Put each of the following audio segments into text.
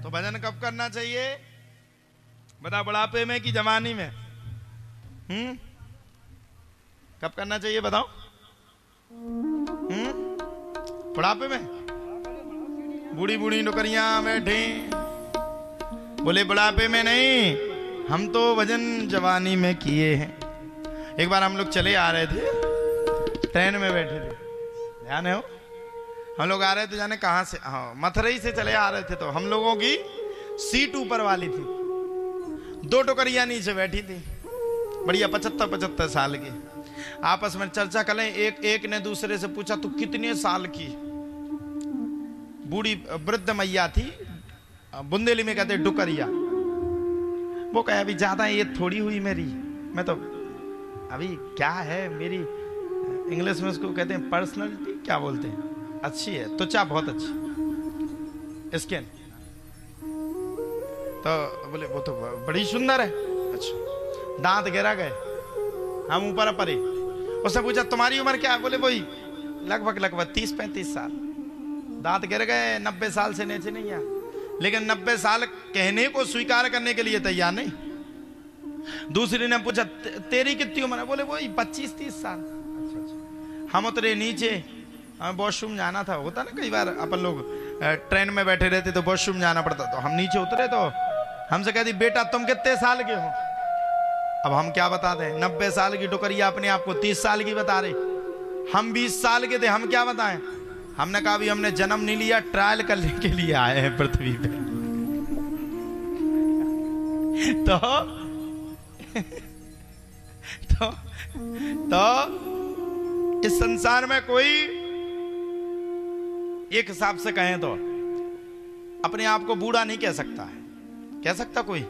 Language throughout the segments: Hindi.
तो भजन कब करना चाहिए बता, बुढ़ापे में कि जवानी में? कब करना चाहिए बताओ? बुढ़ापे में? बूढ़ी बूढ़ी नौकरियां बैठे बोले बुढ़ापे में नहीं, हम तो भजन जवानी में किए हैं। एक बार हम लोग चले आ रहे थे, ट्रेन में बैठे थे, ध्यान है हो? हम लोग आ रहे थे, जाने कहां से, हाँ मथुरई से चले आ रहे थे। तो हम लोगों की सीट ऊपर वाली थी, दो टोकरियां नीचे बैठी थी, बढ़िया 75-75 साल की। आपस में चर्चा करें, एक ने दूसरे से पूछा तू कितने साल की? बूढ़ी वृद्ध मैया थी, बुंदेली में कहते डुकरिया। वो कहे अभी ज्यादा ये थोड़ी हुई मेरी, मैं तो अभी क्या है मेरी, इंग्लिश में उसको कहते हैं पर्सनालिटी, क्या बोलते हैं, अच्छी है, त्वचा बहुत अच्छी, स्किन। तो बोले वो तो बड़ी सुंदर है। अच्छा, दांत गिरा गए, हम ऊपर परे। उसने पूछा तुम्हारी उम्र क्या है? बोले वही लगभग 30-35 साल। दांत गिर गए, 90 साल से नीचे नहीं है, लेकिन 90 साल कहने को स्वीकार करने के लिए तैयार नहीं। दूसरी ने पूछा तेरी कितनी उम्र है? बोले वही 25-30 साल। अच्छा, हम उतरे नीचे, हमें वॉशरूम जाना था। होता ना कई बार अपन लोग ट्रेन में बैठे रहते तो वॉशरूम जाना पड़ता, तो हम नीचे उतरे तो हमसे कहती बेटा तुम कितने साल के हो? अब हम क्या बता दें, 90 साल की टोकरिया अपने आप को 30 साल की बता रहे, हम 20 साल के थे, हम क्या बताएं? हमने कहा भी हमने जन्म नहीं लिया, ट्रायल करने के लिए आए हैं पृथ्वी पे। तो इस संसार में कोई एक हिसाब से कहें तो अपने आप को बूढ़ा नहीं कह सकता है। कह सकता कोई?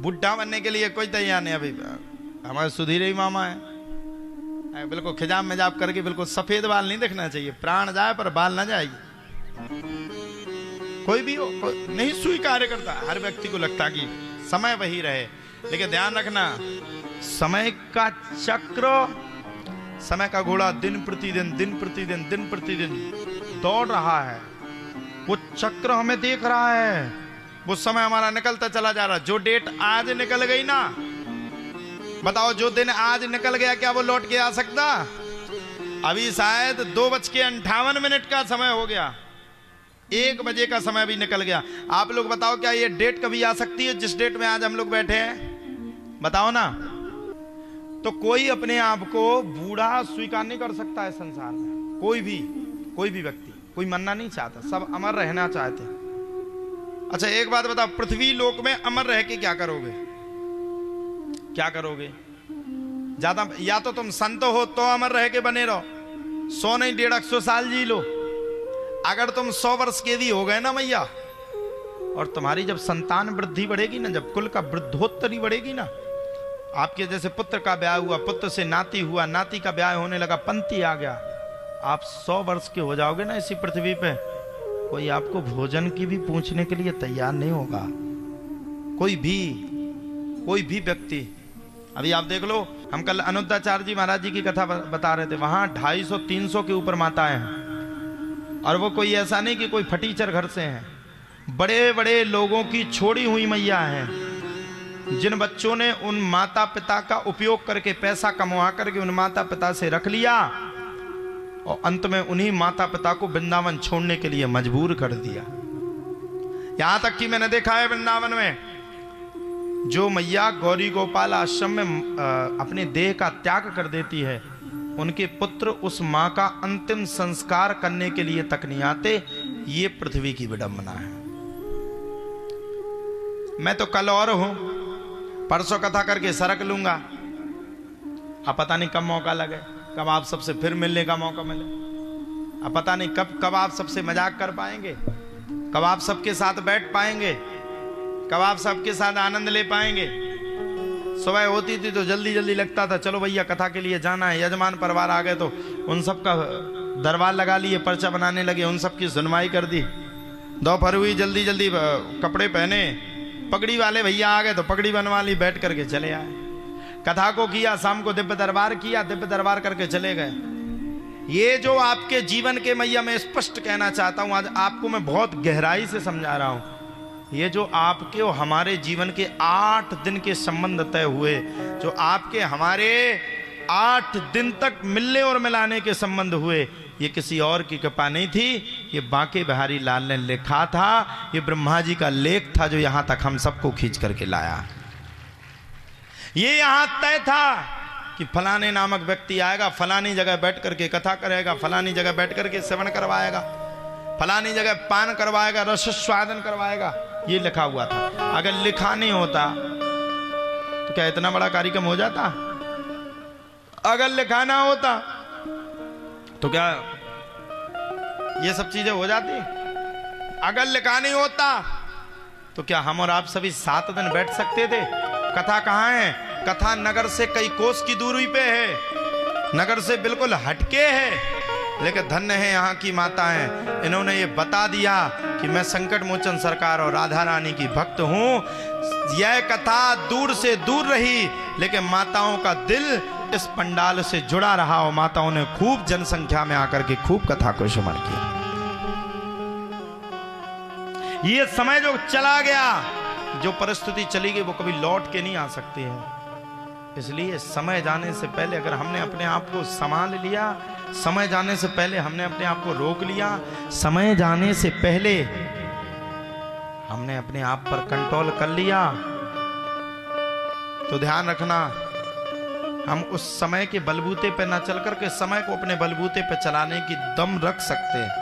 बुढ़ा बनने के लिए कोई तैयार नहीं। अभी हमारे सुधीर ही मामा है, बिल्कुल खिजाब मिजाब करके, बिल्कुल सफेद बाल नहीं दिखना चाहिए, प्राण जाए पर बाल ना जाए। कोई भी हो, नहीं स्वीकार करता। हर व्यक्ति को लगता कि समय वही रहे, लेकिन ध्यान रखना समय का चक्र, समय का घोड़ा दिन प्रतिदिन दौड़ रहा है। वो चक्र हमें देख रहा है, वो समय हमारा निकलता चला जा रहा है। जो डेट आज निकल गई ना, बताओ जो दिन आज निकल गया क्या वो लौट के आ सकता? अभी शायद 2:58 का समय हो गया, 1 बजे का समय भी निकल गया। आप लोग बताओ क्या ये डेट कभी आ सकती है जिस डेट में आज हम लोग बैठे हैं? बताओ ना। तो कोई अपने आप को बूढ़ा स्वीकार नहीं कर सकता है संसार में। कोई भी व्यक्ति, कोई मरना नहीं चाहता, सब अमर रहना चाहते हैं। अच्छा एक बात बताओ, पृथ्वी लोक में अमर रह के क्या करोगे? क्या करोगे? ज्यादा या तो तुम संत हो तो अमर रह के बने रहो, 100 नहीं 150 साल जी लो। अगर तुम 100 वर्ष के भी हो गए ना मैया, और तुम्हारी जब संतान वृद्धि बढ़ेगी ना, जब कुल का वृद्धोत्तरी बढ़ेगी ना, आपके जैसे पुत्र का ब्याह हुआ, पुत्र से नाती हुआ, नाती का ब्याह होने लगा, पंती आ गया, आप 100 वर्ष के हो जाओगे ना इसी पृथ्वी पे, कोई आपको भोजन की भी पूछने के लिए तैयार नहीं होगा। कोई भी व्यक्ति। अभी आप देख लो, हम कल अनुद्धाचार्य जी महाराज जी की कथा बता रहे थे, वहां 250-300 के ऊपर माताएं हैं, और वो कोई ऐसा नहीं कि कोई फटीचर घर से हैं, बड़े बड़े लोगों की छोड़ी हुई मैया हैं, जिन बच्चों ने उन माता पिता का उपयोग करके, पैसा कमवा करके उन माता पिता से रख लिया, और अंत में उन्हीं माता पिता को वृंदावन छोड़ने के लिए मजबूर कर दिया। यहां तक कि मैंने देखा है वृंदावन में जो मैया गौरी गोपाल आश्रम में अपने देह का त्याग कर देती है, उनके पुत्र उस मां का अंतिम संस्कार करने के लिए तक नहीं आते। ये पृथ्वी की विडंबना है। मैं तो कल और हूं, परसों कथा करके सरक लूंगा। अब पता नहीं कब मौका लगे, कब आप सबसे फिर मिलने का मौका मिले। अब पता नहीं कब आप सबसे मजाक कर पाएंगे, कब आप सबके साथ बैठ पाएंगे, कब आप सबके साथ आनंद ले पाएंगे। सुबह होती थी तो जल्दी जल्दी लगता था चलो भैया कथा के लिए जाना है, यजमान परिवार आ गए तो उन सब का दरबार लगा लिए, पर्चा बनाने लगे, उन सब की सुनवाई कर दी। दोपहर हुई, जल्दी जल्दी कपड़े पहने, पगड़ी वाले भैया आ गए तो पगड़ी बनवा ली, बैठ करके चले आए। कथा को किया, शाम को दिव्य दरबार किया, दिव्य दरबार करके चले गए। ये जो आपके जीवन के मैया मैं स्पष्ट कहना चाहता हूं, आज आपको मैं बहुत गहराई से समझा रहा हूं। ये जो आपके और हमारे जीवन के 8 दिन के संबंध तय हुए, जो आपके हमारे 8 दिन तक मिलने और मिलाने के संबंध हुए, ये किसी और की कृपा नहीं थी, ये बांके बिहारी लाल ने लिखा था। ये ब्रह्मा जी का लेख था जो यहां तक हम सबको खींच करके लाया। ये यहां तय था कि फलाने नामक व्यक्ति आएगा, फलानी जगह बैठ करके कथा करेगा, फलानी जगह बैठ करके श्रवण करवाएगा, फलानी जगह पान करवाएगा, रसस्वादन करवाएगा। ये लिखा हुआ था। अगर लिखा नहीं होता तो क्या इतना बड़ा कार्यक्रम हो जाता? अगर लिखा ना होता तो क्या ये सब चीजें हो जाती? अगर लिखा नहीं होता तो क्या हम और आप सभी 7 दिन बैठ सकते थे? कथा कहाँ है? कथा नगर से कई कोस की दूरी पे है, नगर से बिल्कुल हटके है। लेकिन धन्य है यहाँ की माताएं, इन्होंने ये बता दिया कि मैं संकट मोचन सरकार और राधा रानी की भक्त हूँ। यह कथा दूर से दूर रही, लेकिन माताओं का दिल इस पंडाल से जुड़ा रहा और माताओं ने खूब जनसंख्या में आकर के खूब कथा को श्रवण किया। ये समय जो चला गया, जो परिस्थिति चली गई, वो कभी लौट के नहीं आ सकती है। इसलिए समय जाने से पहले अगर हमने अपने आप को संभाल लिया, समय जाने से पहले हमने अपने आप को रोक लिया, समय जाने से पहले हमने अपने आप पर कंट्रोल कर लिया, तो ध्यान रखना, हम उस समय के बलबूते पे न चल करके समय को अपने बलबूते पे चलाने की दम रख सकते हैं।